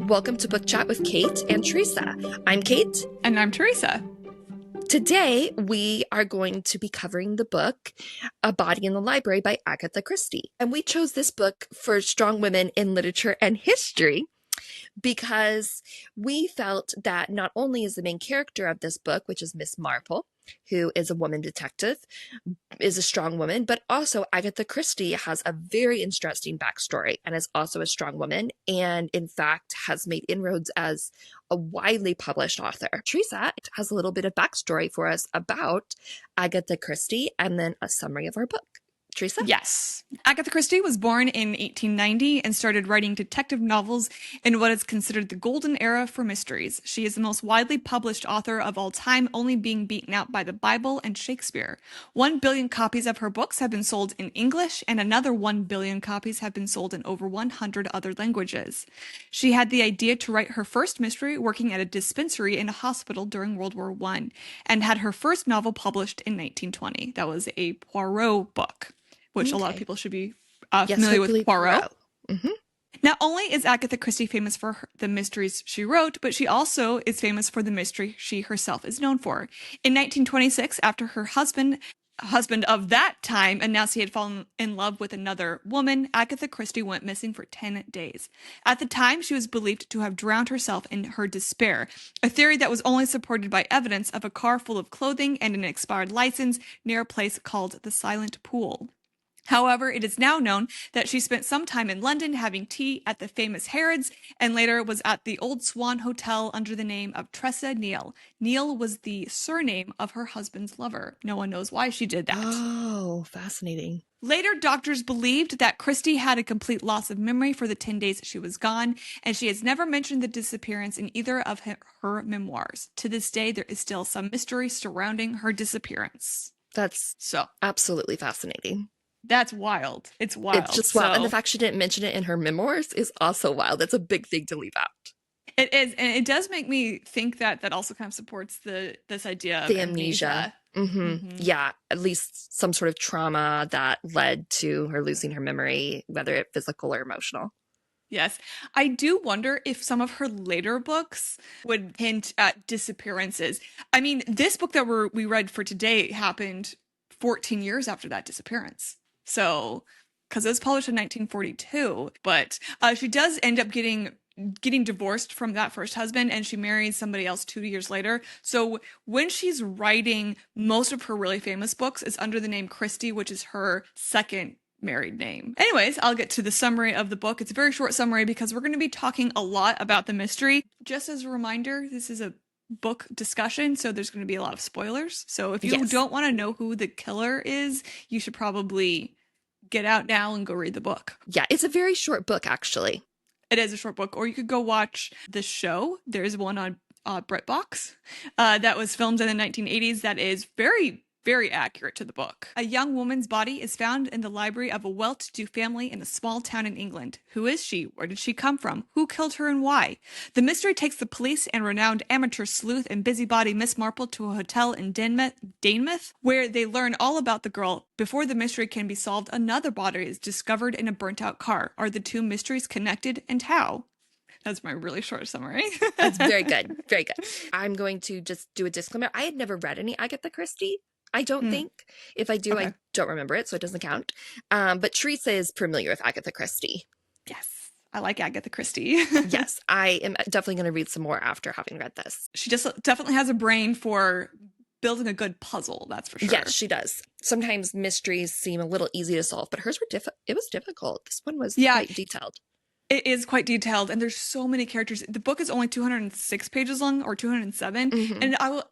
Welcome to Book Chat with Kate and Theresa. I'm Kate. And I'm Theresa. Today, we are going to be covering the book A Body in the Library by Agatha Christie. And we chose this book for strong women in literature and history because we felt that not only is the main character of this book, which is Miss Marple, who is a woman detective, is a strong woman, but also Agatha Christie has a very interesting backstory and is also a strong woman, and in fact has made inroads as a widely published author. Theresa has a little bit of backstory for us about Agatha Christie and then a summary of our book. Theresa? Yes. Agatha Christie was born in 1890 and started writing detective novels in what is considered the golden era for mysteries. She is the most widely published author of all time, only being beaten out by the Bible and Shakespeare. 1 billion copies of her books have been sold in English, and another 1 billion copies have been sold in over 100 other languages. She had the idea to write her first mystery working at a dispensary in a hospital during World War I, and had her first novel published in 1920. That was a Poirot book, which a lot of people should be familiar with Poirot. Mm-hmm. Not only is Agatha Christie famous for the mysteries she wrote, but she also is famous for the mystery she herself is known for. In 1926, after her husband of that time announced he had fallen in love with another woman, Agatha Christie went missing for 10 days. At the time, she was believed to have drowned herself in her despair, a theory that was only supported by evidence of a car full of clothing and an expired license near a place called the Silent Pool. However, it is now known that she spent some time in London having tea at the famous Harrods, and later was at the Old Swan Hotel under the name of Tressa Neal. Neal was the surname of her husband's lover. No one knows why she did that. Oh, fascinating. Later, doctors believed that Christie had a complete loss of memory for the 10 days she was gone, and she has never mentioned the disappearance in either of her memoirs. To this day, there is still some mystery surrounding her disappearance. That's so absolutely fascinating. That's wild. It's wild. It's just wild. And the fact she didn't mention it in her memoirs is also wild. That's a big thing to leave out. It is. And it does make me think that also kind of supports this idea of the amnesia. Mm-hmm. Mm-hmm. Yeah. At least some sort of trauma that led to her losing her memory, whether it's physical or emotional. Yes. I do wonder if some of her later books would hint at disappearances. I mean, this book that we read for today happened 14 years after that disappearance. So, because it was published in 1942, but she does end up getting divorced from that first husband, and she marries somebody else 2 years later. So when she's writing most of her really famous books, it's under the name Christie, which is her second married name. Anyways, I'll get to the summary of the book. It's a very short summary because we're going to be talking a lot about the mystery. Just as a reminder, this is a book discussion, so there's going to be a lot of spoilers. So if you don't want to know who the killer is, you should probably get out now and go read the book. Yeah, it's a very short book, actually. It is a short book. Or you could go watch the show. There's one on BritBox that was filmed in the 1980s that is very, very accurate to the book. A young woman's body is found in the library of a well-to-do family in a small town in England. Who is she? Where did she come from? Who killed her and why? The mystery takes the police and renowned amateur sleuth and busybody Miss Marple to a hotel in Danemouth, where they learn all about the girl. Before the mystery can be solved, another body is discovered in a burnt-out car. Are the two mysteries connected, and how? That's my really short summary. That's very good. Very good. I'm going to just do a disclaimer. I had never read any Agatha Christie. I don't think. If I do, okay. I don't remember it, so it doesn't count. But Theresa is familiar with Agatha Christie. Yes, I like Agatha Christie. Yes, I am definitely going to read some more after having read this. She just definitely has a brain for building a good puzzle, that's for sure. Yes, she does. Sometimes mysteries seem a little easy to solve, but hers were it was difficult. This one was quite detailed. It is quite detailed, and there's so many characters. The book is only 206 pages long, or 207, and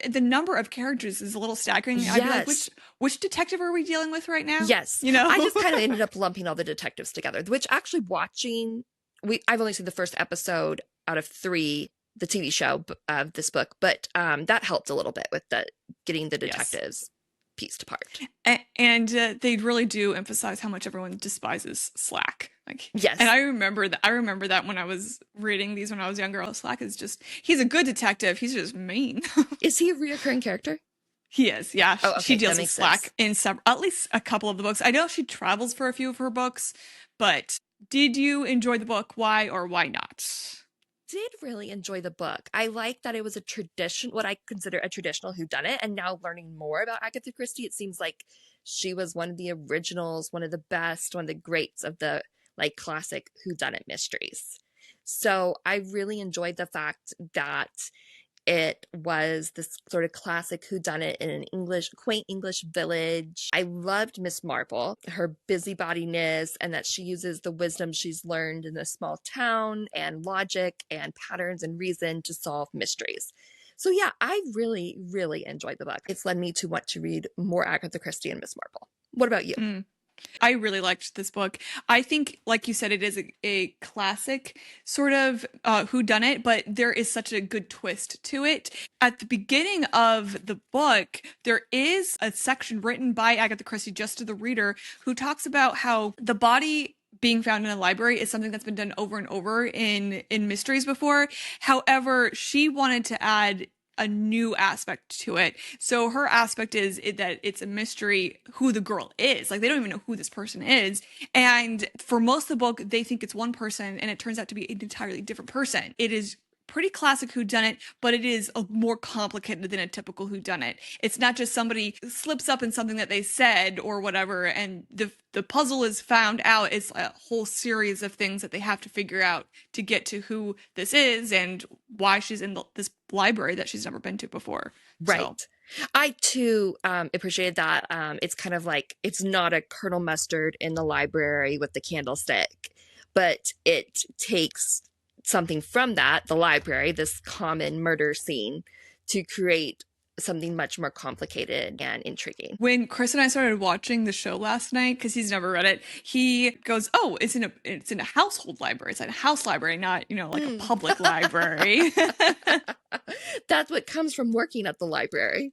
the number of characters is a little staggering. Yes. I'd be like, which detective are we dealing with right now? Yes. I just kind of ended up lumping all the detectives together, which actually I've only seen the first episode out of 3, the TV show of this book, but that helped a little bit with getting the detectives pieced apart. And they really do emphasize how much everyone despises Slack. Yes. And I remember that when I was reading these when I was younger. Slack is he's a good detective. He's just mean. Is he a reoccurring character? He is, yeah. Oh, okay. She deals with Slack in at least a couple of the books. I know she travels for a few of her books, but did you enjoy the book? Why or why not? did really enjoy the book. I like that it was a tradition, what I consider a traditional whodunit, and now learning more about Agatha Christie, it seems like she was one of the originals, one of the best, one of the greats of the like classic whodunit mysteries. So I really enjoyed the fact that it was this sort of classic whodunit in an quaint English village. I loved Miss Marple, her busybodiness, and that she uses the wisdom she's learned in a small town and logic and patterns and reason to solve mysteries. So yeah, I really, really enjoyed the book. It's led me to want to read more Agatha Christie and Miss Marple. What about you? I really liked this book. I think, like you said, it is a classic sort of whodunit, but there is such a good twist to it. At the beginning of the book, there is a section written by Agatha Christie just to the reader who talks about how the body being found in a library is something that's been done over and over in mysteries before. However, she wanted to add a new aspect to it. So her aspect is that it's a mystery who the girl is. Like, they don't even know who this person is. And for most of the book, they think it's one person, and it turns out to be an entirely different person. It is pretty classic whodunit, but it is more complicated than a typical whodunit. It's not just somebody slips up in something that they said or whatever, and the puzzle is found out. It's a whole series of things that they have to figure out to get to who this is and why she's in this library that she's never been to before. Right. So. I too appreciated that. It's kind of like it's not a Colonel Mustard in the library with the candlestick, but it takes something from that, the library, this common murder scene, to create something much more complicated and intriguing. When Chris and I started watching the show last night, because he's never read it, he goes, "Oh, it's in a household library. It's a house library, not like a public library." That's what comes from working at the library.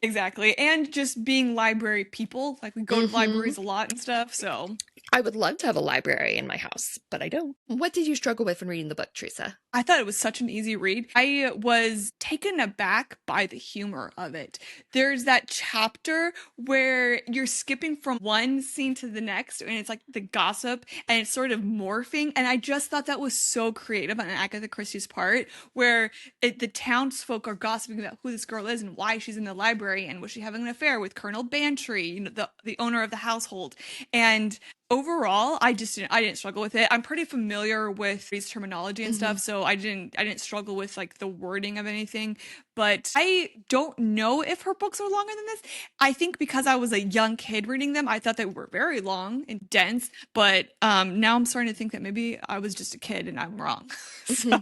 Exactly. And just being library people. Like, we go to libraries a lot and stuff, so. I would love to have a library in my house, but I don't. What did you struggle with when reading the book, Theresa? I thought it was such an easy read. I was taken aback by the humor of it. There's that chapter where you're skipping from one scene to the next, and it's like the gossip, and it's sort of morphing. And I just thought that was so creative on Agatha Christie's part, where the townsfolk are gossiping about who this girl is and why she's in the library, and was she having an affair with Colonel Bantry, the owner of the household. And overall, I didn't struggle with it. I'm pretty familiar with these terminology and stuff, so I didn't struggle with like the wording of anything. But I don't know if her books are longer than this. I think because I was a young kid reading them, I thought they were very long and dense. But now I'm starting to think that maybe I was just a kid and I'm wrong. So,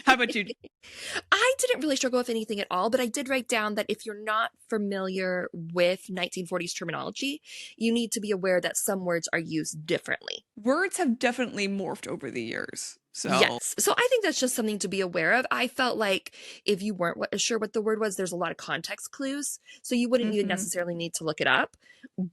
how about you? I didn't really struggle with anything at all, but I did write down that if you're not familiar with 1940s terminology, you need to be aware that some words are used differently. Words have definitely morphed over the years. So. Yes. So I think that's just something to be aware of. I felt like if you weren't sure what the word was, there's a lot of context clues. So you wouldn't even necessarily need to look it up.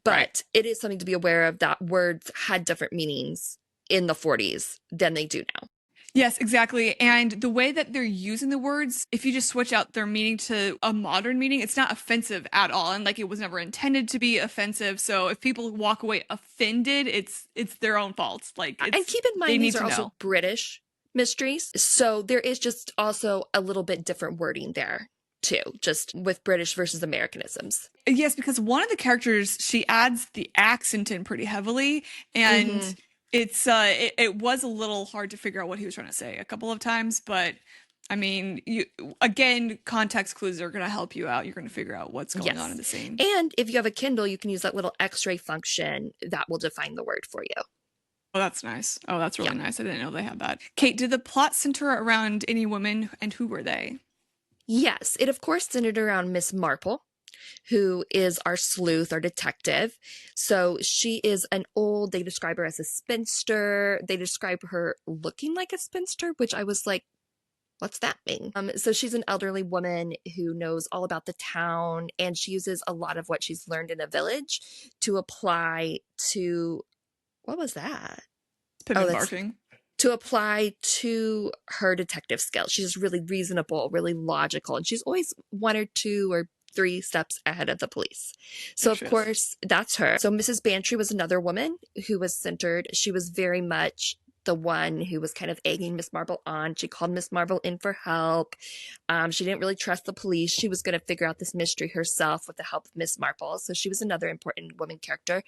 But it is something to be aware of that words had different meanings in the 40s than they do now. Yes, exactly. And the way that they're using the words, if you just switch out their meaning to a modern meaning, it's not offensive at all. And like, it was never intended to be offensive. So if people walk away offended, it's their own fault. Like, and keep in mind, these are also British mysteries. So there is just also a little bit different wording there too, just with British versus Americanisms. Yes, because one of the characters, she adds the accent in pretty heavily, and it was a little hard to figure out what he was trying to say a couple of times, but I mean, context clues are going to help you out. You're going to figure out what's going on in the scene. And if you have a Kindle, you can use that little X-ray function that will define the word for you. Oh, that's nice. Oh, that's really nice. I didn't know they had that. Kate, did the plot center around any women, and who were they? Yes, it of course centered around Miss Marple, who is our sleuth, our detective. So she is they describe her as a spinster. They describe her looking like a spinster, which I was like, what's that mean? So she's an elderly woman who knows all about the town, and she uses a lot of what she's learned in a village to apply to, what was that? Pivot barking. To apply to her detective skills. She's really reasonable, really logical, and she's always 1 or 2 or 3 steps ahead of the police. So of course, that's her. So Mrs. Bantry was another woman who was centered. She was very much the one who was kind of egging Miss Marple on. She called Miss Marple in for help. She didn't really trust the police. She was going to figure out this mystery herself with the help of Miss Marple. So she was another important woman character.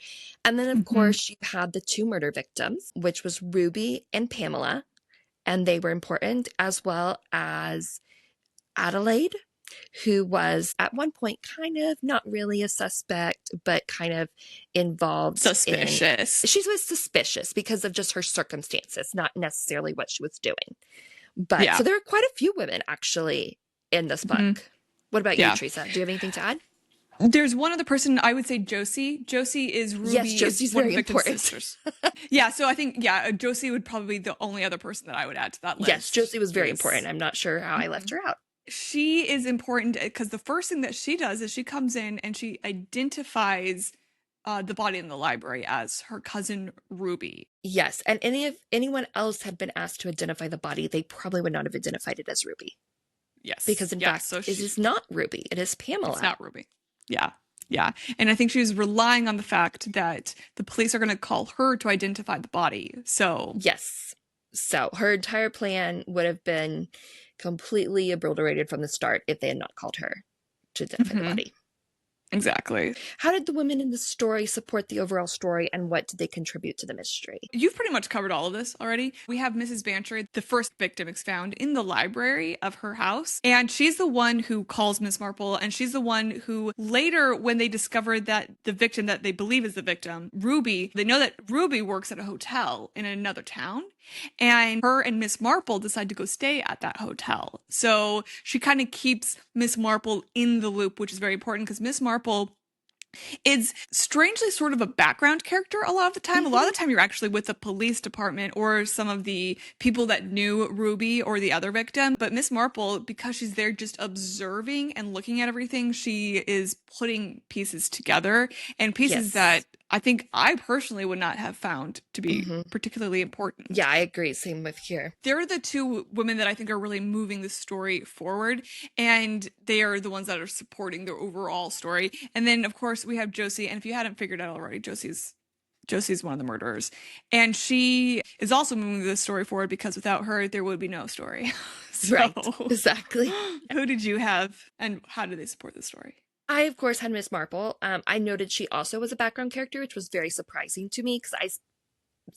And then, of course, you had the two murder victims, which was Ruby and Pamela. And they were important, as well as Adelaide, who was at one point kind of not really a suspect, but kind of involved. Suspicious. She was suspicious because of just her circumstances, not necessarily what she was doing. But so there are quite a few women actually in this book. What about you, Theresa? Do you have anything to add? There's one other person, I would say Josie. Josie is Ruby. Yes, Josie's very important. Sisters. So I think, Josie would probably be the only other person that I would add to that list. Yes, Josie was very important. I'm not sure how I left her out. She is important because the first thing that she does is she comes in and she identifies the body in the library as her cousin Ruby. Yes, and if anyone else had been asked to identify the body, they probably would not have identified it as Ruby. Yes. Because in fact, it is not Ruby. It is Pamela. It's not Ruby. Yeah. Yeah. And I think she was relying on the fact that the police are going to call her to identify the body. So. Yes. So her entire plan would have been completely obliterated from the start if they had not called her to identify the body. Exactly. How did the women in the story support the overall story, and what did they contribute to the mystery? You've pretty much covered all of this already. We have Mrs. Bantry. The first victim is found in the library of her house, and she's the one who calls Miss Marple, and she's the one who later, when they discover that the victim that they believe is the victim, Ruby, they know that Ruby works at a hotel in another town, and her and Miss Marple decide to go stay at that hotel. So she kind of keeps Miss Marple in the loop, which is very important because Miss Marple is strangely sort of a background character a lot of the time. A lot of the time you're actually with the police department or some of the people that knew Ruby or the other victim. But Miss Marple, because she's there just observing and looking at everything, she is putting pieces together, and pieces that I think I personally would not have found to be particularly important. Yeah, I agree. Same with here. They're the two women that I think are really moving the story forward, and they are the ones that are supporting the overall story. And then, of course, we have Josie, and if you hadn't figured out already, Josie's one of the murderers. And she is also moving the story forward because without her, there would be no story. Right, exactly. Who did you have, and how did they support the story? I, of course, had Miss Marple. I noted she also was a background character, which was very surprising to me because I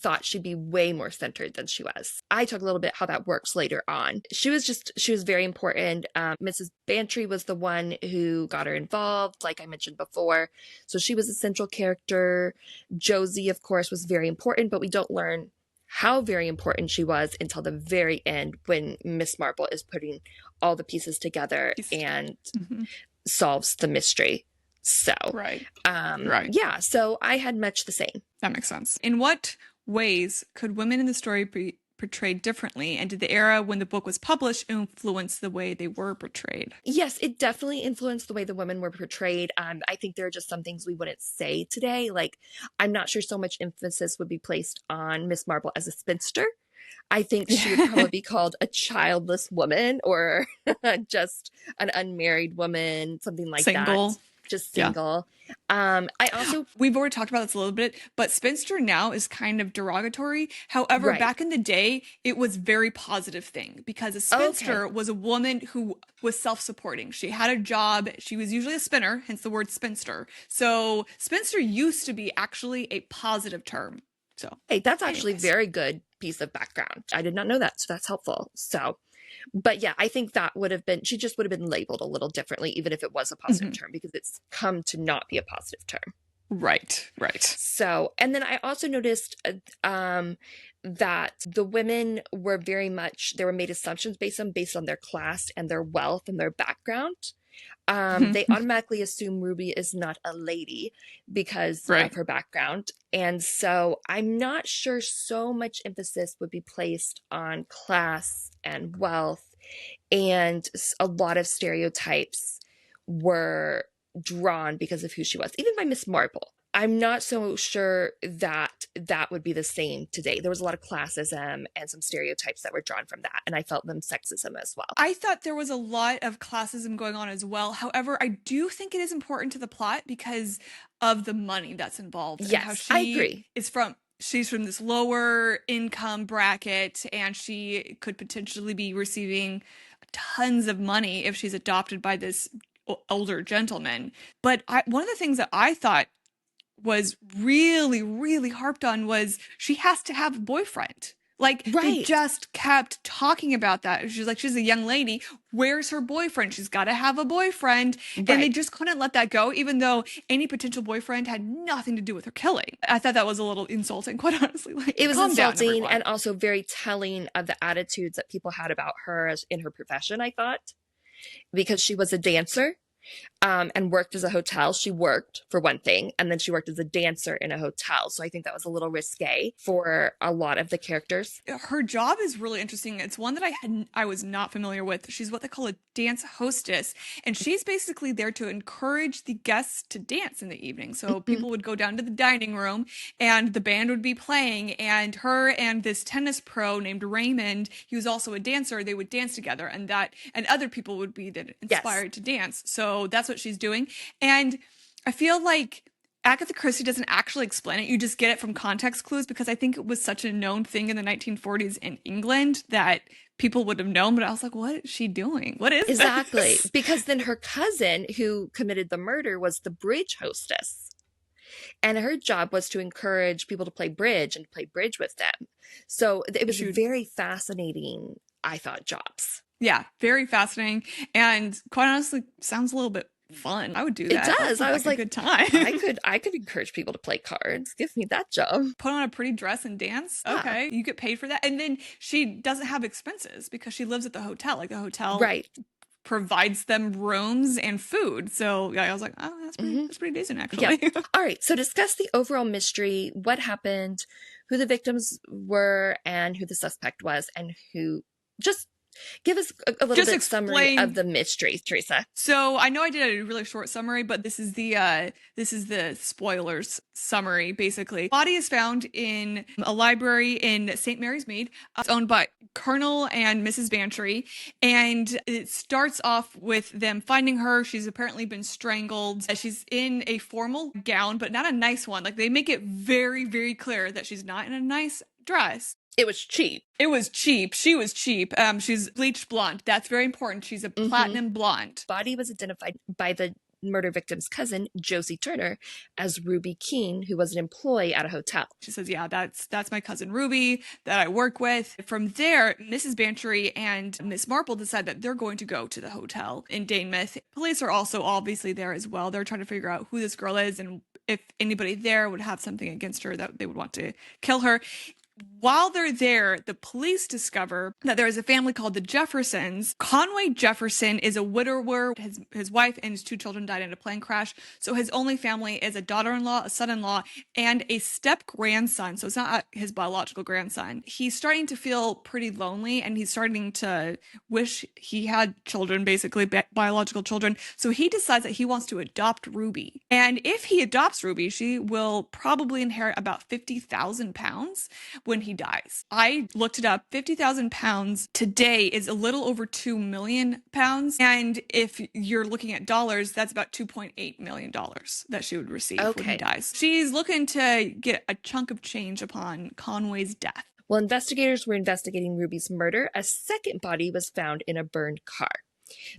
thought she'd be way more centered than she was. I talk a little bit how that works later on. She was very important. Mrs. Bantry was the one who got her involved, like I mentioned before. So she was a central character. Josie, of course, was very important, but we don't learn how very important she was until the very end when Miss Marple is putting all the pieces together and solves the mystery. So, yeah, so I had much the same. That makes sense. In what ways could women in the story be portrayed differently? And did the era when the book was published influence the way they were portrayed? Yes, it definitely influenced the way the women were portrayed. I think there are just some things we wouldn't say today. Like, I'm not sure so much emphasis would be placed on Miss Marple as a spinster. I think she would probably be called a childless woman or just an unmarried woman, something like that. Just single. We've already talked about this a little bit, but spinster now is kind of derogatory. However, back in the day, it was a very positive thing because a spinster was a woman who was self-supporting. She had a job. She was usually a spinner, hence the word spinster. So spinster used to be actually a positive term. So hey, that's actually very good piece of background. I did not know that, so that's helpful. So, but yeah, I think that would have been, she just would have been labeled a little differently, even if it was a positive term, because it's come to not be a positive term. Right. So, and then I also noticed that the women were very much, they were made assumptions based on their class and their wealth and their background. They automatically assume Ruby is not a lady because of her background. And so I'm not sure so much emphasis would be placed on class and wealth, and a lot of stereotypes were drawn because of who she was, even by Miss Marple. I'm not so sure that that would be the same today. There was a lot of classism and some stereotypes that were drawn from that, and I felt them sexism as well. I thought there was a lot of classism going on as well. However, I do think it is important to the plot because of the money that's involved. Yes, and how I agree. she's from this lower income bracket and she could potentially be receiving tons of money if she's adopted by this older gentleman. But one of the things that I thought was really, really harped on was she has to have a boyfriend. Like, they Right. just kept talking about that. She's like, she's a young lady. Where's her boyfriend? She's got to have a boyfriend. And they Right. just couldn't let that go, even though any potential boyfriend had nothing to do with her killing. I thought that was a little insulting, quite honestly. Like, It was calm down, insulting everyone. and also very telling of the attitudes that people had about her as in her profession, I thought, because she was a dancer. And worked as a hotel. She worked for one thing, and then she worked as a dancer in a hotel. So I think that was a little risque for a lot of the characters. Her job is really interesting. It's one that I was not familiar with. She's what they call a dance hostess, and she's basically there to encourage the guests to dance in the evening. So people would go down to the dining room, and the band would be playing, and her and this tennis pro named Raymond, he was also a dancer, they would dance together, and other people would be then inspired to dance. So that's what she's doing. And I feel like Agatha Christie doesn't actually explain it. You just get it from context clues, because I think it was such a known thing in the 1940s in England that people would have known. But I was like, what is she doing? What is Exactly. this? Because then her cousin who committed the murder was the bridge hostess. And her job was to encourage people to play bridge and play bridge with them. So it was very fascinating, I thought, jobs. Yeah, very fascinating. And quite honestly, sounds a little bit fun. I would do that. It does. I was like, a good time. I could encourage people to play cards. Give me that job. Put on a pretty dress and dance. Yeah. Okay, you get paid for that. And then she doesn't have expenses because she lives at the hotel. Like, the hotel provides them rooms and food. So yeah, I was like, oh, that's pretty decent, actually. Yeah. All right. So discuss the overall mystery, what happened, who the victims were, and who the suspect was, and who just give us a little bit summary of the mystery, Theresa. So I know I did a really short summary, but this is the spoilers summary, basically. Body is found in a library in St. Mary's Mead. It's owned by Colonel and Mrs. Bantry, and it starts off with them finding her. She's apparently been strangled. She's in a formal gown, but not a nice one. Like, they make it very, very clear that she's not in a nice dress. It was cheap. It was cheap. She was cheap. She's bleached blonde. That's very important. She's a platinum blonde. Body was identified by the murder victim's cousin, Josie Turner, as Ruby Keene, who was an employee at a hotel. She says, yeah, that's my cousin Ruby that I work with. From there, Mrs. Bantry and Miss Marple decide that they're going to go to the hotel in Danemouth. Police are also obviously there as well. They're trying to figure out who this girl is and if anybody there would have something against her that they would want to kill her. While they're there, the police discover that there is a family called the Jeffersons. Conway Jefferson is a widower. His wife and his two children died in a plane crash. So his only family is a daughter-in-law, a son-in-law, and a step-grandson. So it's not his biological grandson. He's starting to feel pretty lonely, and he's starting to wish he had children, basically biological children. So he decides that he wants to adopt Ruby. And if he adopts Ruby, she will probably inherit about 50,000 pounds when he dies. I looked it up. 50,000 pounds today is a little over 2 million pounds. And if you're looking at dollars, that's about $2.8 million that she would receive when he dies. She's looking to get a chunk of change upon Conway's death. While investigators were investigating Ruby's murder, a second body was found in a burned car.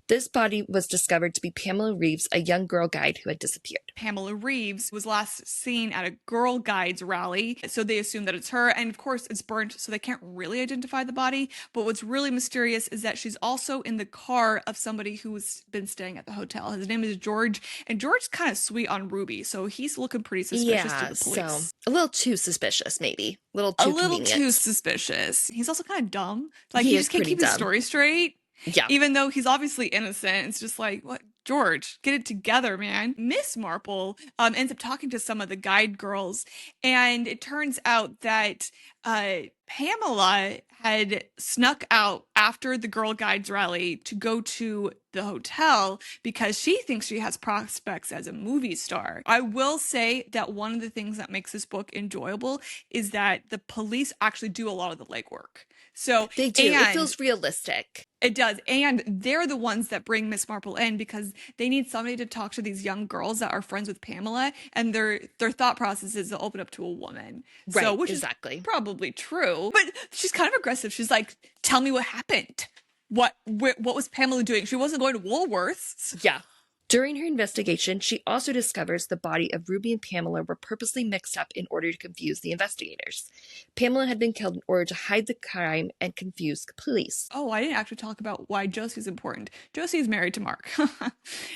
This body was discovered to be Pamela Reeves, a young Girl Guide who had disappeared. Pamela Reeves was last seen at a Girl Guides rally, so they assume that it's her, and of course it's burnt, so they can't really identify the body. But what's really mysterious is that she's also in the car of somebody who's been staying at the hotel. His name is George, and George's kind of sweet on Ruby, so he's looking pretty suspicious to the police. So a little too suspicious, maybe. A little too suspicious. He's also kind of dumb. Like, he just can't keep his story straight. Yeah. Even though he's obviously innocent, it's just like, what? George, get it together, man. Miss Marple ends up talking to some of the guide girls, and it turns out that Pamela had snuck out after the Girl Guides rally to go to the hotel because she thinks she has prospects as a movie star. I will say that one of the things that makes this book enjoyable is that the police actually do a lot of the legwork. So, They do. It feels realistic. It does. And they're the ones that bring Miss Marple in because they need somebody to talk to these young girls that are friends with Pamela, and their thought process is to open up to a woman. Right, so, which exactly. is probably true. But she's kind of aggressive. She's like, tell me what happened. What was Pamela doing? She wasn't going to Woolworth's. Yeah. During her investigation, she also discovers the body of Ruby and Pamela were purposely mixed up in order to confuse the investigators. Pamela had been killed in order to hide the crime and confuse the police. Oh, I didn't actually talk about why Josie's important. Josie's married to Mark.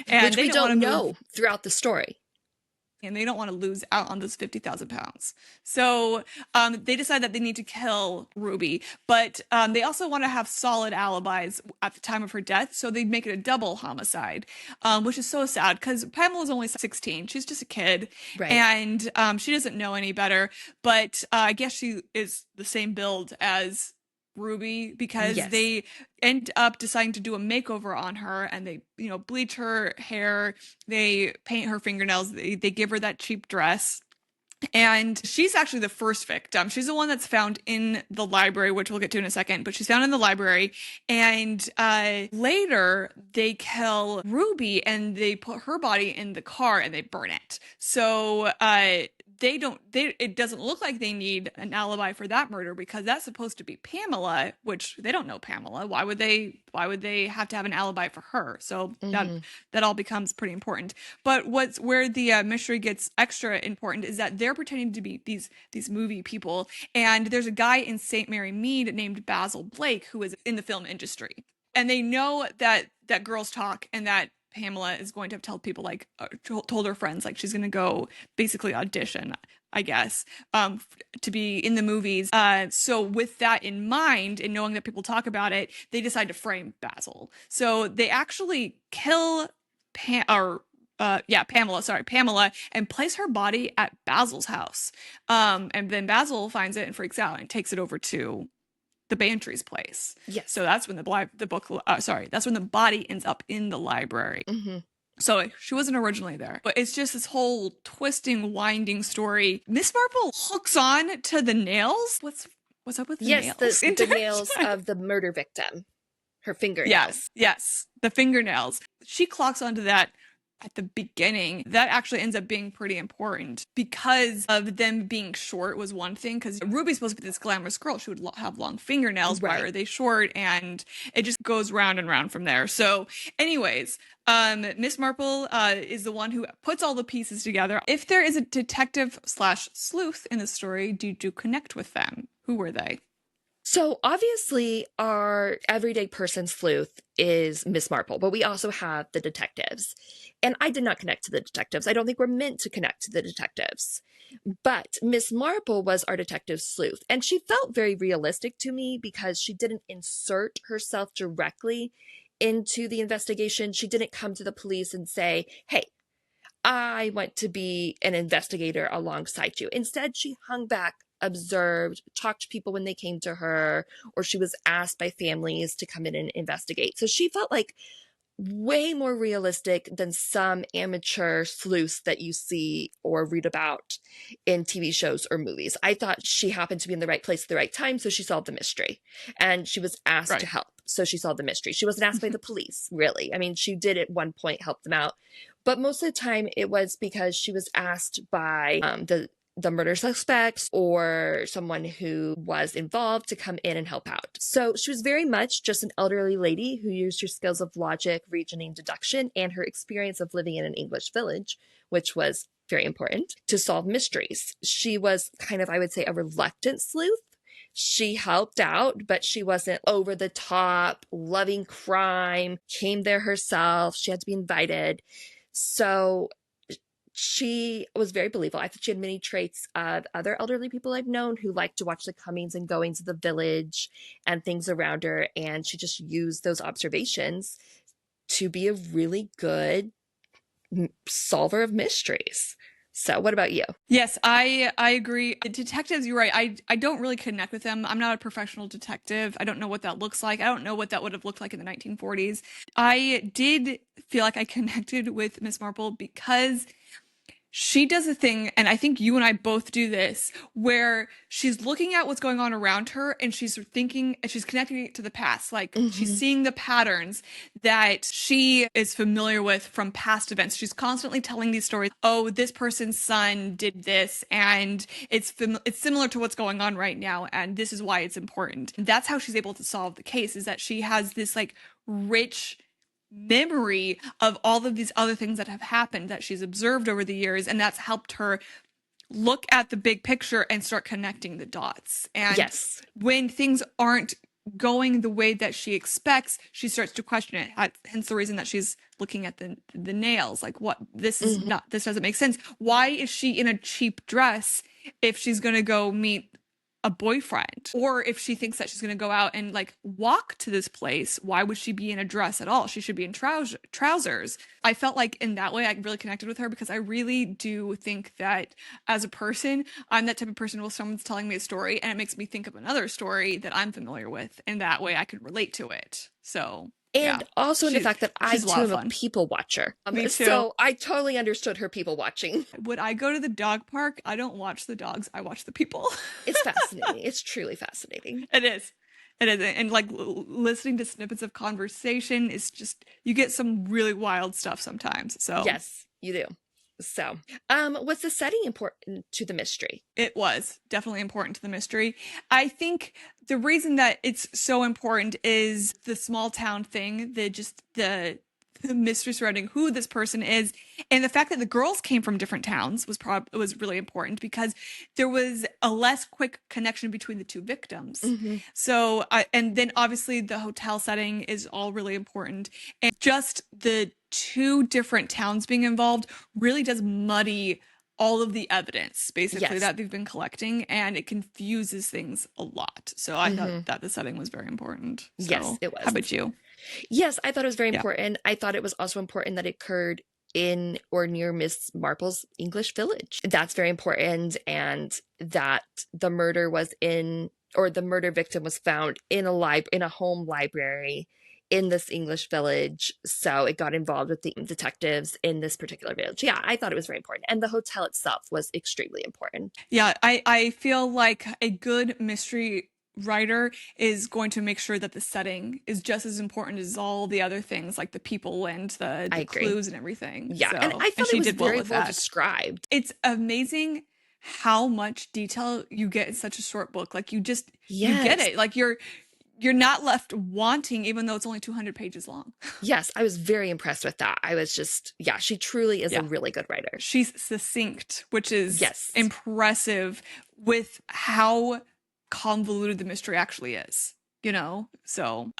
And which we don't know throughout the story. And they don't want to lose out on those 50,000 pounds. So they decide that they need to kill Ruby, but they also want to have solid alibis at the time of her death. So they make it a double homicide, which is so sad because Pamela's only 16. She's just a kid. Right. And she doesn't know any better. But I guess she is the same build as Ruby because they end up deciding to do a makeover on her, and they bleach her hair, they paint her fingernails, they give her that cheap dress. And she's actually the first victim. She's the one that's found in the library, which we'll get to in a second, but she's found in the library. And later they kill Ruby and they put her body in the car and they burn it. So it doesn't look like they need an alibi for that murder because that's supposed to be Pamela, which they don't know Pamela. Why would they have to have an alibi for her? So that all becomes pretty important. But where the mystery gets extra important is that they're pretending to be these movie people, and there's a guy in St. Mary Mead named Basil Blake who is in the film industry, and they know that girls talk and that Pamela is going to have told people told her friends she's going to go basically audition, I guess, to be in the movies. So with that in mind and knowing that people talk about it, they decide to frame Basil. So they actually kill Pamela, and place her body at Basil's house. And then Basil finds it and freaks out and takes it over to the Bantry's place. Yes. So that's when that's when the body ends up in the library. So she wasn't originally there, but it's just this whole twisting, winding story. Miss Marple hooks on to the nails. What's up with the nails? Yes, the nails of the murder victim. Her fingernails. Yes, the fingernails. She clocks onto that at the beginning. That actually ends up being pretty important because of them being short was one thing, because Ruby's supposed to be this glamorous girl. She would have long fingernails. Right. Why are they short? And it just goes round and round from there. So anyways, Miss Marple is the one who puts all the pieces together. If there is a detective/sleuth in the story, do you connect with them? Who were they? So obviously our everyday person sleuth is Miss Marple, but we also have the detectives. And I did not connect to the detectives. I don't think we're meant to connect to the detectives. But Miss Marple was our detective sleuth. And she felt very realistic to me because she didn't insert herself directly into the investigation. She didn't come to the police and say, hey, I want to be an investigator alongside you. Instead, she hung back, observed, talked to people when they came to her, or she was asked by families to come in and investigate. So she felt like way more realistic than some amateur sleuths that you see or read about in TV shows or movies. I thought she happened to be in the right place at the right time, so she solved the mystery. And she was asked to help, so she solved the mystery. She wasn't asked by the police, really. I mean, she did at one point help them out. But most of the time, it was because she was asked by the murder suspects or someone who was involved to come in and help out. So she was very much just an elderly lady who used her skills of logic, reasoning, deduction, and her experience of living in an English village, which was very important, to solve mysteries. She was kind of, I would say, a reluctant sleuth. She helped out, but she wasn't over the top, loving crime, came there herself. She had to be invited. So she was very believable. I thought she had many traits of other elderly people I've known who liked to watch the comings and goings of the village and things around her. And she just used those observations to be a really good solver of mysteries. So what about you? Yes, I agree. Detectives, you're right. I don't really connect with them. I'm not a professional detective. I don't know what that looks like. I don't know what that would have looked like in the 1940s. I did feel like I connected with Miss Marple because she does a thing, and I think you and I both do this, where she's looking at what's going on around her and she's thinking and she's connecting it to the past. Like she's Hmm. seeing the patterns that she is familiar with from past events. She's constantly telling these stories. Oh, this person's son did this, and it's similar to what's going on right now, and this is why it's important. And that's how she's able to solve the case, is that she has this like rich memory of all of these other things that have happened that she's observed over the years, and that's helped her look at the big picture and start connecting the dots. And Yes. when things aren't going the way that she expects, she starts to question it. Hence the reason that she's looking at the nails, like, what, this is Hmm. not, this doesn't make sense. Why is she in a cheap dress if she's going to go meet a boyfriend? Or if she thinks that she's going to go out and like walk to this place, why would she be in a dress at all? She should be in trousers. I felt like in that way I really connected with her, because I really do think that as a person, I'm that type of person where someone's telling me a story and it makes me think of another story that I'm familiar with, and that way I could relate to it. So yeah, And also in the fact that I she's a too lot of am a fun. people watcher. Me too. So I totally understood her people watching. Would I go to the dog park? I don't watch the dogs, I watch the people. It's fascinating. It's truly fascinating. It is. It is. And like listening to snippets of conversation is just, you get some really wild stuff sometimes. So Yes, you do. So, was the setting important to the mystery? it was definitely important to the mystery. I think the reason that it's so important is the small town thing, the mystery surrounding who this person is, and the fact that the girls came from different towns was really important, because there was a less quick connection between the two victims. Hmm. So, and then obviously the hotel setting is all really important, and just the two different towns being involved really does muddy all of the evidence basically Yes. that they've been collecting, and it confuses things a lot. So I thought Hmm. that the setting was very important. Yes, So it how was. about you? Yes, I thought it was very Yeah. important. I thought it was also important that it occurred in or near Miss Marple's English village. That's very important. And that the murder was in, or the murder victim was found in in a home library in this English village. So it got involved with the detectives in this particular village. Yeah, I thought it was very important. And the hotel itself was extremely important. Yeah, I feel like a good mystery writer is going to make sure that the setting is just as important as all the other things, like the people and I the agree. clues and everything. Yeah. And So, I and thought it she was did well very with well that. described. It's amazing how much detail you get in such a short book. Like you get Yes. it. Like you're not left wanting, even though it's only 200 pages long. Yes, I was very impressed with that. I was just, yeah, she truly is a Yeah. really good writer. She's succinct, which is Yes. impressive with how convoluted the mystery actually is, So,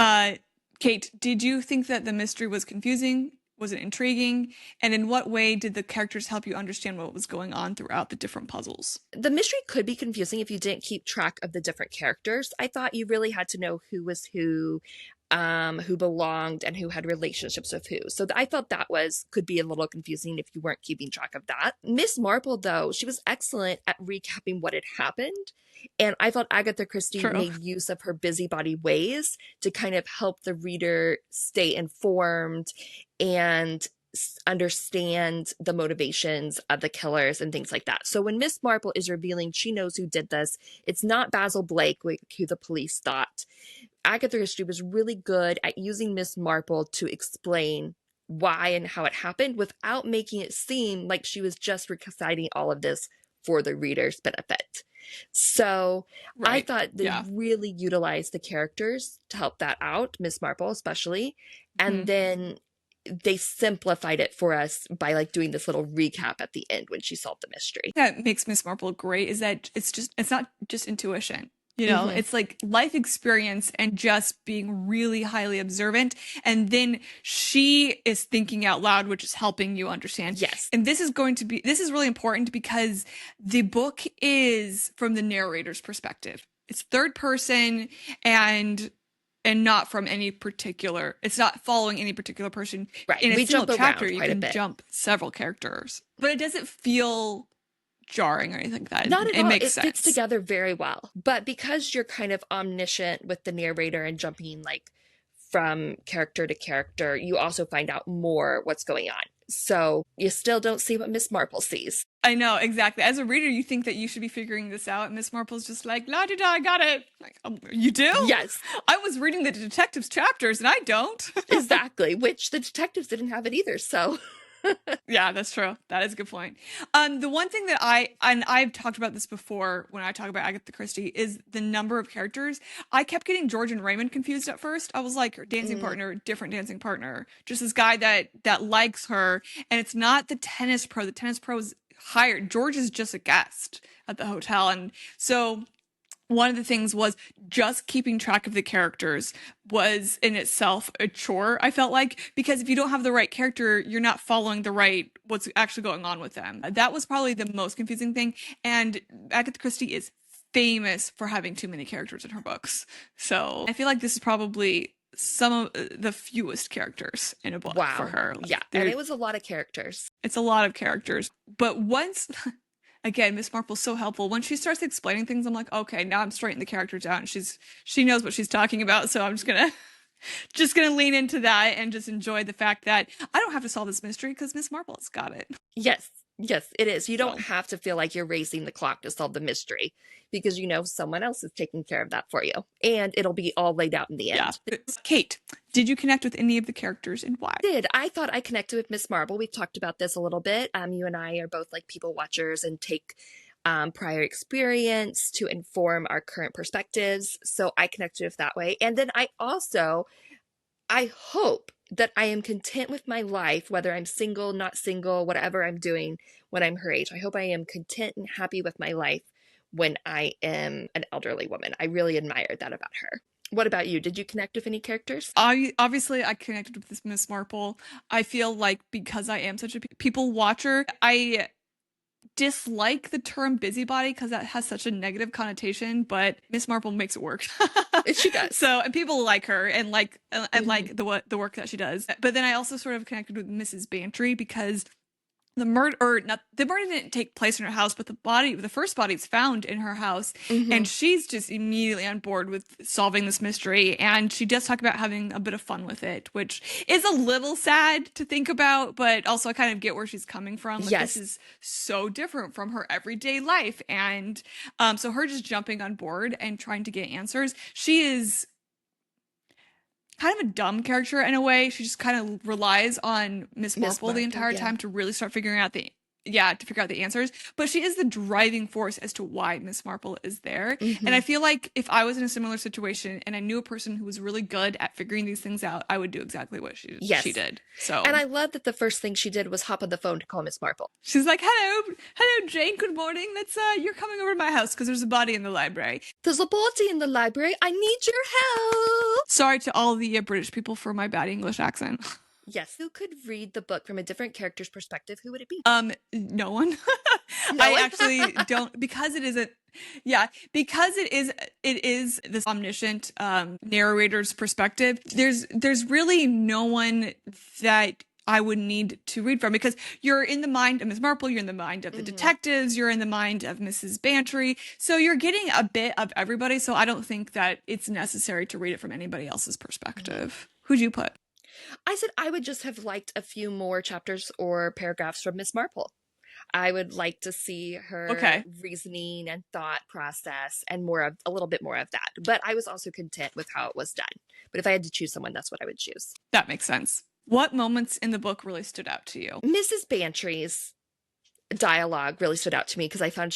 Kate, did you think that the mystery was confusing? Was it intriguing? And in what way did the characters help you understand what was going on throughout the different puzzles? The mystery could be confusing if you didn't keep track of the different characters. I thought you really had to know who was who belonged and who had relationships with who. So I thought that could be a little confusing if you weren't keeping track of that. Miss Marple, though, she was excellent at recapping what had happened. And I thought Agatha Christie True. made use of her busybody ways to kind of help the reader stay informed and understand the motivations of the killers and things like that. So when Miss Marple is revealing she knows who did this, it's not Basil Blake, who the police thought. Agatha Christie was really good at using Miss Marple to explain why and how it happened without making it seem like she was just reciting all of this for the reader's benefit. So I Right. thought they Yeah. really utilized the characters to help that out, Miss Marple especially. And Mhm. then they simplified it for us by like doing this little recap at the end when she solved the mystery. That makes Miss Marple great is that it's not just intuition. Mhm. It's like life experience and just being really highly observant. And then she is thinking out loud, which is helping you understand. Yes. And this is really important because the book is from the narrator's perspective. It's third person, and and not from any particular, it's not following any particular person. Right. In a We single jump chapter, around you quite a can bit. jump several characters, but it doesn't feel jarring or anything like that. Not at It all. makes It sense. fits together very well. But because you're kind of omniscient with the narrator and jumping like from character to character, you also find out more what's going on. So you still don't see what Miss Marple sees. I know, exactly. As a reader, you think that you should be figuring this out. Miss Marple's just like, la di da, I got it. Like, you do? Yes, I was reading the detectives chapters and I don't. exactly. Which the detectives didn't have it either. So Yeah, that's true. That is a good point. The one thing that and I've talked about this before when I talk about Agatha Christie, is the number of characters. I kept getting George and Raymond confused at first. I was like, dancing partner, different dancing partner. Just this guy that likes her, and it's not the tennis pro. The tennis pro is hired. George is just a guest at the hotel, and so one of the things was just keeping track of the characters was in itself a chore, I felt like, because if you don't have the right character, you're not following the right, what's actually going on with them. That was probably the most confusing thing. And Agatha Christie is famous for having too many characters in her books. So I feel like this is probably some of the fewest characters in a book for her. Like, yeah. And it was a lot of characters. It's a lot of characters. But once again, Miss Marple's so helpful. When she starts explaining things, I'm like, okay, now I'm straightening the character down. She knows what she's talking about, so I'm just gonna lean into that and just enjoy the fact that I don't have to solve this mystery because Miss Marple's got it. Yes, yes, it is. You don't have to feel like you're racing the clock to solve the mystery because you know someone else is taking care of that for you. And it'll be all laid out in the end. Yeah. Kate, did you connect with any of the characters and why? I thought I connected with Miss Marple. We've talked about this a little bit. You and I are both like people watchers and take prior experience to inform our current perspectives. So I connected with that way. And then I hope that I am content with my life, whether I'm single, not single, whatever I'm doing when I'm her age. I hope I am content and happy with my life when I am an elderly woman. I really admired that about her. What about you? Did you connect with any characters? Obviously I connected with this Miss Marple. I feel like because I am such a people watcher, I dislike the term busybody because that has such a negative connotation, but Miss Marple makes it work. She does. So, and people like her and like the work that she does. But then I also sort of connected with Mrs. Bantry because the murder didn't take place in her house, but the first body is found in her house, and she's just immediately on board with solving this mystery. And she does talk about having a bit of fun with it, which is a little sad to think about, but also I kind of get where she's coming from. Like, yes. This is so different from her everyday life. And so her just jumping on board and trying to get answers. She is kind of a dumb character in a way. She just kind of relies on Miss Marple the entire time to really start figuring out to figure out the answers. But she is the driving force as to why Miss Marple is there. And I feel like if I was in a similar situation and I knew a person who was really good at figuring these things out, I would do exactly what she did. So, and I love that the first thing she did was hop on the phone to call Miss Marple. She's like, hello, Jane. Good morning. You're coming over to my house because there's a body in the library. There's a body in the library. I need your help. Sorry to all the British people for my bad English accent. Yes. Who could read the book from a different character's perspective? Who would it be? No one. No I one? actually don't, because it is this omniscient narrator's perspective. There's really no one that I would need to read from, because you're in the mind of Miss Marple, you're in the mind of the detectives, you're in the mind of Mrs. Bantry, so you're getting a bit of everybody. So I don't think that it's necessary to read it from anybody else's perspective. Who'd you put? I said I would just have liked a few more chapters or paragraphs from Miss Marple. I would like to see her reasoning and thought process and a little bit more of that. But I was also content with how it was done. But if I had to choose someone, that's what I would choose. That makes sense. What moments in the book really stood out to you? Mrs. Bantry's dialogue really stood out to me because I found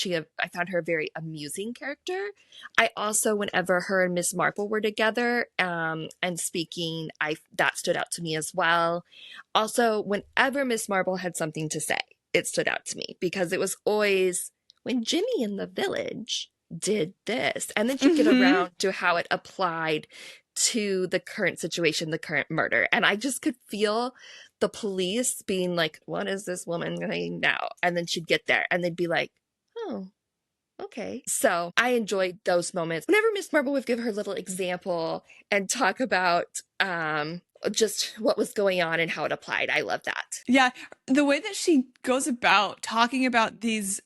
her a very amusing character. I also, whenever her and Miss Marple were together and speaking, that stood out to me as well. Also, whenever Miss Marple had something to say, it stood out to me because it was always when Jimmy in the village did this, and then she'd get around to how it applied to the current situation, the current murder. And I just could feel the police being like, what is this woman saying now? And then she'd get there and they'd be like, oh, okay. So I enjoyed those moments. Whenever Miss Marple would give her little example and talk about just what was going on and how it applied. I love that. Yeah, the way that she goes about talking about these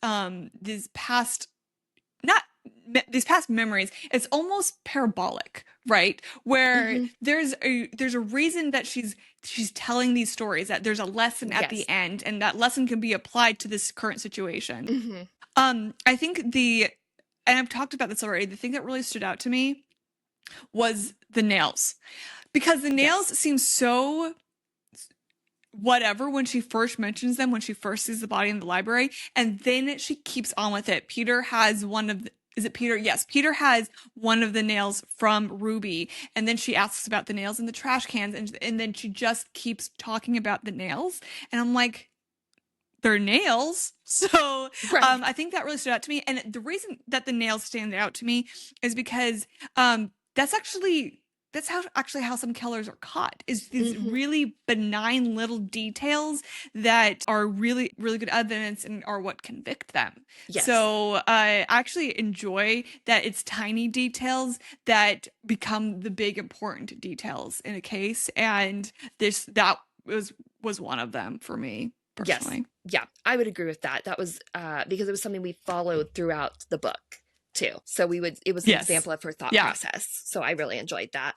past not these past memories, it's almost parabolic, right? Where Hmm. there's a reason that she's telling these stories, that there's a lesson at the Yes. end, and that lesson can be applied to this current situation. Hmm. I think and I've talked about this already, the thing that really stood out to me was the nails. Because the nails Yes. seem so whatever when she first mentions them, when she first sees the body in the library, and then she keeps on with it. Peter has one of the, is it Peter? Yes, Peter has one of the nails from Ruby, and then she asks about the nails in the trash cans, and then she just keeps talking about the nails, and I'm like, they're nails. So Right. I think that really stood out to me, and the reason that the nails stand out to me is because that's actually how some killers are caught, is these Hmm. really benign little details that are really really good evidence and are what convict them. Yes. So I actually enjoy that it's tiny details that become the big important details in a case, and that was one of them for me Yes. personally. Yeah, I would agree with that. That was because it was something we followed throughout the book too. So it was an Yes. example of her thought Yeah. process. So I really enjoyed that.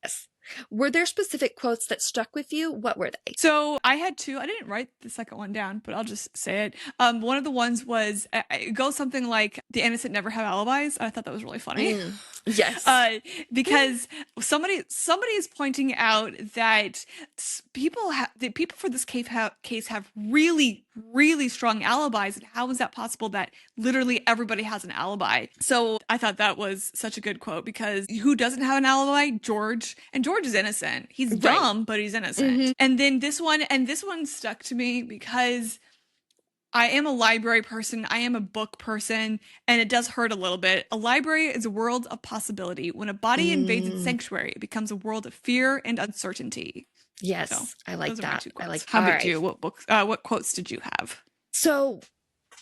Yes. Were there specific quotes that stuck with you? What were they? So I had two. I didn't write the second one down, but I'll just say it. One of the ones was it goes something like, "The innocent never have alibis." I thought that was really funny. Mm. Yes. uh, because somebody is pointing out that the people for this case have really really strong alibis, and how is that possible that literally everybody has an alibi? So I thought that was such a good quote, because who doesn't have an alibi? George, and George is innocent. He's Right. dumb, but he's Hmm. innocent. And then this one stuck to me because I am a library person. I am a book person, and it does hurt a little bit. A library is a world of possibility. When a body invades its Mm. sanctuary, it becomes a world of fear and uncertainty. So Yes, I like those are my that. two I quotes. like. How All about right. you? What quotes did you have? So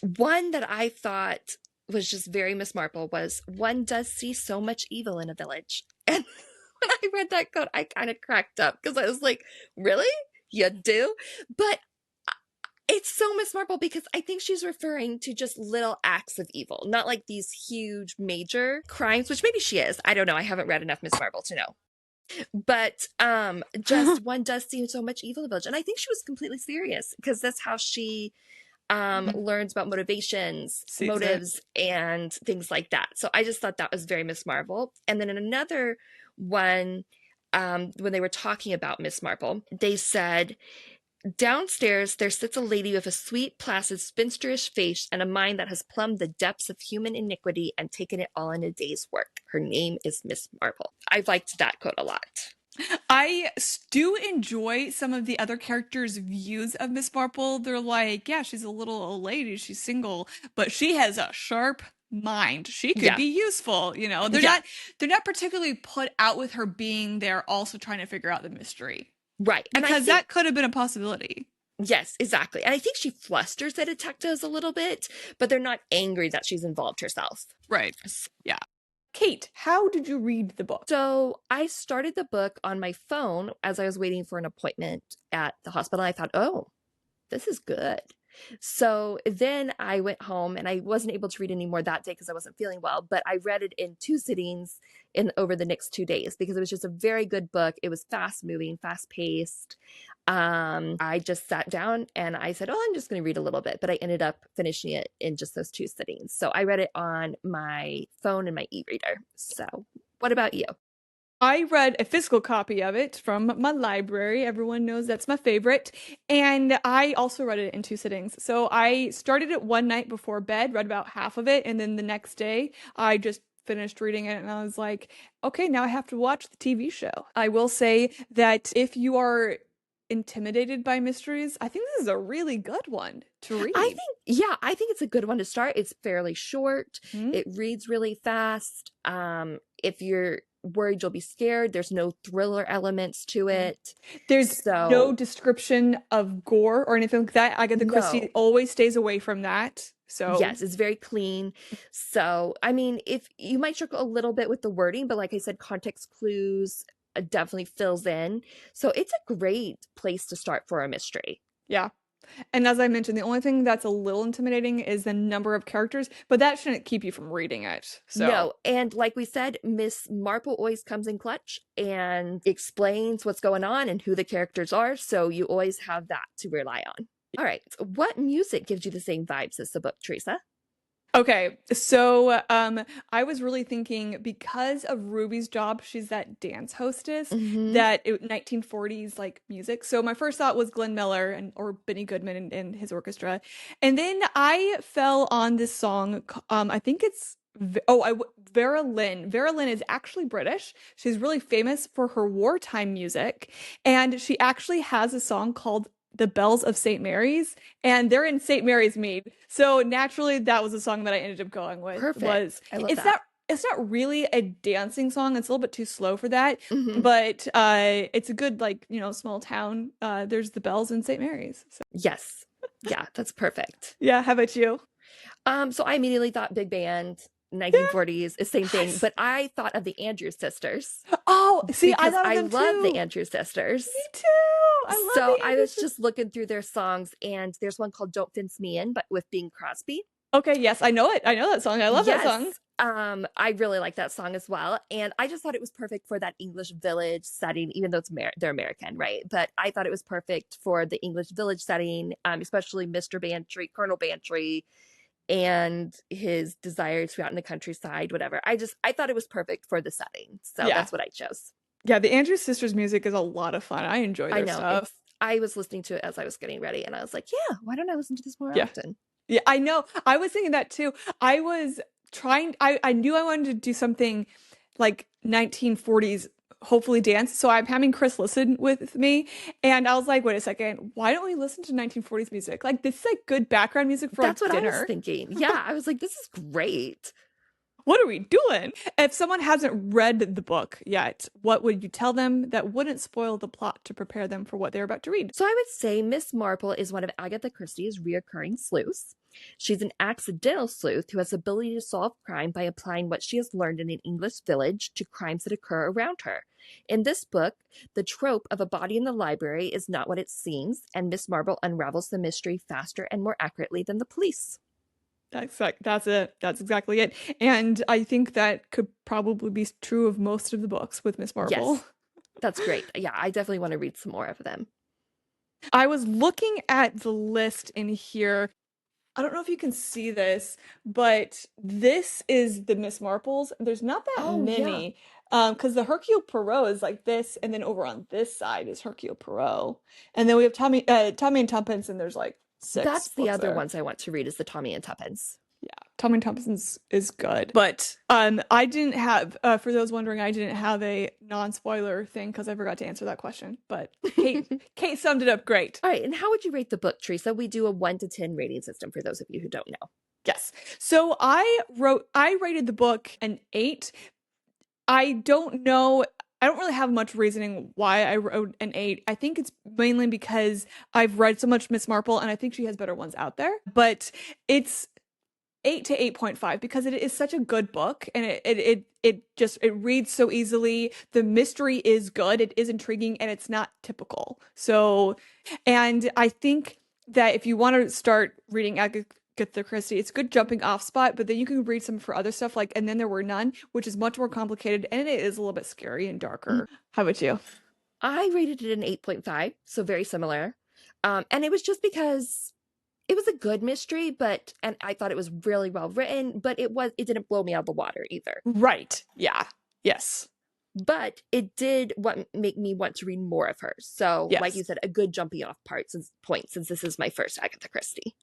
one that I thought was just very Miss Marple was, "One does see so much evil in a village." And when I read that quote, I kind of cracked up because I was like, really? You do? But it's so Miss Marple because I think she's referring to just little acts of evil, not like these huge major crimes, which maybe she is. I don't know. I haven't read enough Miss Marple to know. But just one does see so much evil in the village. And I think she was completely serious because that's how she learns about Sees it. motives, and things like that. So I just thought that was very Miss Marple. And then in another one, when they were talking about Miss Marple, they said, "Downstairs there sits a lady with a sweet, placid, spinsterish face and a mind that has plumbed the depths of human iniquity and taken it all in a day's work. Her name is Miss Marple." I liked that quote a lot. I do enjoy some of the other characters' views of Miss Marple. They're like, yeah, she's a little old lady, she's single, but she has a sharp mind. She could Yeah, be useful, yeah, they're not particularly put out with her being there also trying to figure out the mystery. right. And I Because think, that could have been a possibility. yes, exactly. And I think she flusters the detectives a little bit, but they're not angry that she's involved herself. Right. Yeah. Kate, how did you read the book? So I started the book on my phone as I was waiting for an appointment at the hospital. I thought, oh, this is good. So then I went home and I wasn't able to read anymore that day because I wasn't feeling well, but I read it in two sittings in over the next 2 days because it was just a very good book. It was fast moving, fast paced. I just sat down and I said, oh, I'm just going to read a little bit, but I ended up finishing it in just those two sittings. So I read it on my phone and my e-reader. So what about you? I read a physical copy of it from my library. Everyone knows that's my favorite. And I also read it in two sittings. So I started it one night before bed, read about half of it, and then the next day I just finished reading it and I was like, okay, now I have to watch the TV show. I will say that if you are intimidated by mysteries, I think this is a really good one to read. I think it's a good one to start. It's fairly short. Hmm? It reads really fast. If you're worried you'll be scared, there's no thriller elements to it. There's no So, description of gore or anything like that. Agatha Christie no. always stays away from that. So Yes, it's very clean. So, I mean, if you might struggle a little bit with the wording, but like I said, context clues definitely fills in. So, it's a great place to start for a mystery. yeah. And as I mentioned, the only thing that's a little intimidating is the number of characters, but that shouldn't keep you from reading it. So No, and like we said, Miss Marple always comes in clutch and explains what's going on and who the characters are. So, you always have that to rely on. All right. What music gives you the same vibes as the book, Teresa? okay, so I was really thinking because of Ruby's job, she's that dance hostess, Mm-hmm. that 1940s like music. So my first thought was Glenn Miller and or Benny Goodman and his orchestra, and then I fell on this song. I think it's Vera Lynn. Vera Lynn is actually British. She's really famous for her wartime music, and she actually has a song called "The Bells of St. Mary's." And they're in St. Mary's Mead. So naturally that was a song that I ended up going with. Perfect. Was I love it's that. not really a dancing song. It's a little bit too slow for that. Mm-hmm. But it's a good like, small town. There's the bells in St. Mary's. So Yes. Yeah, that's perfect. yeah, how about you? So I immediately thought big band, Yeah. 1940s, is same thing, Yes. but I thought of the Andrews sisters Oh, see, I because thought of I them love the too. Andrews sisters. Me too. I love So the I was Andrews. just looking through their songs, and there's one called "Don't Fence Me In," but with Bing Crosby. Okay, yes, I know it. I know that song. I love that Yes. song. I really like that song as well, and I just thought it was perfect for that English village setting, even though they're American, right? But I thought it was perfect for the English village setting, especially Mr. Bantry, Colonel Bantry, and his desire to be out in the countryside, whatever. I thought it was perfect for the setting, so Yeah. that's what I chose. Yeah, the Andrews Sisters music is a lot of fun. I enjoy I their know stuff. I was listening to it as I was getting ready, and I was like, yeah, why don't I listen to this more Yeah. often? Yeah, I know. I was thinking that too. I was I knew I wanted to do something like 1940s, hopefully dance. So I'm having Chris listen with me. And I was like, wait a second, why don't we listen to 1940s music? Like, this is like good background music for like That's what I was dinner. thinking. Yeah, I was like, this is great. What are we doing? If someone hasn't read the book yet, what would you tell them that wouldn't spoil the plot to prepare them for what they're about to read? So I would say Miss Marple is one of Agatha Christie's reoccurring sleuths. She's an accidental sleuth who has the ability to solve crime by applying what she has learned in an English village to crimes that occur around her. In this book, the trope of a body in the library is not what it seems, and Miss Marple unravels the mystery faster and more accurately than the police. That's it. That's exactly it. And I think that could probably be true of most of the books with Miss Marple. Yes, that's great. Yeah, I definitely want to read some more of them. I was looking at the list in here. I don't know if you can see this, but this is the Miss Marples. There's not that Oh, yeah. many. Because the Hercule Poirot is like this, and then over on this side is Hercule Poirot. And then we have Tommy and Tuppence, and there's like six That's the books other there. ones I want to read is the Tommy and Tuppence. Yeah, Tommy and Tuppence is good. But I didn't have for those wondering, I didn't have a non-spoiler thing because I forgot to answer that question. But Kate summed it up great. All right, and how would you rate the book, Teresa? We do a 1 to 10 rating system for those of you who don't know. Yes. So I rated the book an 8. I don't know. I don't really have much reasoning why I wrote an 8. I think it's mainly because I've read so much Miss Marple and I think she has better ones out there. But it's 8 to 8.5 because it is such a good book and it reads so easily. The mystery is good, it is intriguing, and it's not typical. So, and I think that if you want to start reading Agatha Christie, it's a good jumping off spot, but then you can read some of her other stuff like And Then There Were None, which is much more complicated and it is a little bit scary and darker. How about you? I rated it an 8.5, so very similar. And it was just because it was a good mystery, and I thought it was really well written, but it didn't blow me out of the water either. Right. Yeah. Yes. But it did make me want to read more of her. So, like you Yes. said, a good jumping off point since this is my first Agatha Christie.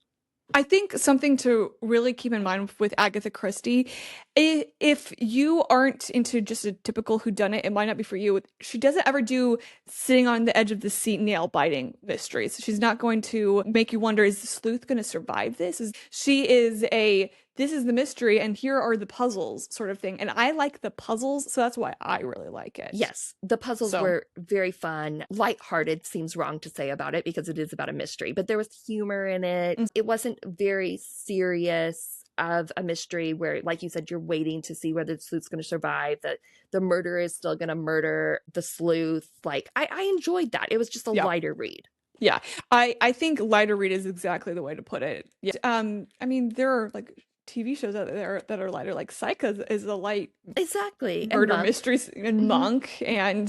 I think something to really keep in mind with Agatha Christie, if you aren't into just a typical whodunit, it might not be for you. She doesn't ever do sitting on the edge of the seat, nail biting mysteries. She's not going to make you wonder, is the sleuth going to survive this? She is a this is the mystery and here are the puzzles sort of thing. And I like the puzzles, so that's why I really like it. Yes, the puzzles were very fun. Lighthearted seems wrong to say about it because it is about a mystery, but there was humor in it. It wasn't very serious of a mystery where, like you said, you're waiting to see whether the sleuth's going to survive, that the murderer is still going to murder the sleuth. Like, I enjoyed that. It was just a lighter read. Yeah, I think lighter read is exactly the way to put it. Yeah. I mean, there are like TV shows out there that are lighter, like Psycho is a light murder mysteries, and Monk and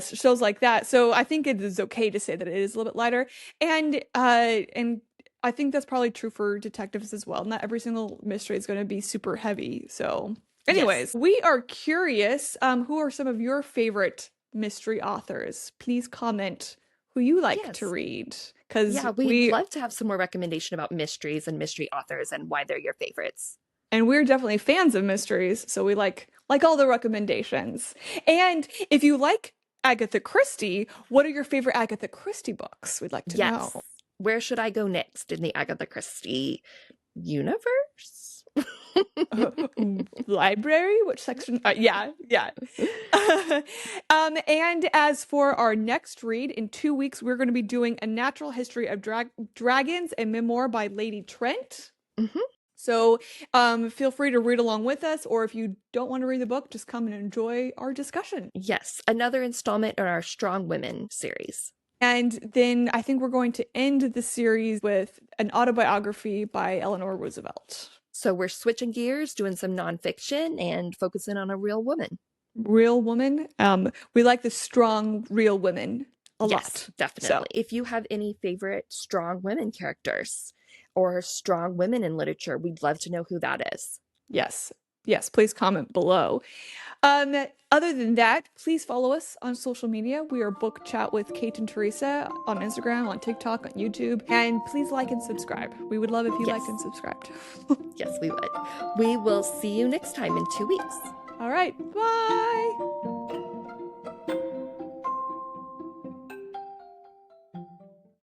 shows like that. So I think it is okay to say that it is a little bit lighter, and I think that's probably true for detectives as well. Not every single mystery is going to be super heavy. So anyways, we are curious, who are some of your favorite mystery authors? Please comment who you like to read, because we'd love to have some more recommendation about mysteries and mystery authors and why they're your favorites. And we're definitely fans of mysteries, so we like all the recommendations. And if you like Agatha Christie, what are your favorite Agatha Christie books? We'd like to know. Where should I go next in the Agatha Christie universe? Library? Which section? Yeah. And as for our next read, in 2 weeks, we're going to be doing A Natural History of Dragons, a memoir by Lady Trent. So feel free to read along with us, or if you don't want to read the book, just come and enjoy our discussion. Yes, another installment in our Strong Women series. And then I think we're going to end the series with an autobiography by Eleanor Roosevelt. So we're switching gears, doing some nonfiction and focusing on a real woman. Real woman. We like the strong, real women a lot. Definitely. So, if you have any favorite strong women characters or strong women in literature, we'd love to know who that is. Yes, please comment below. Other than that, please follow us on social media. We are Book Chat with Kate and Theresa on Instagram, on TikTok, on YouTube. And please like and subscribe. We would love if you liked and subscribed. Yes, we would. We will see you next time in 2 weeks. All right. Bye.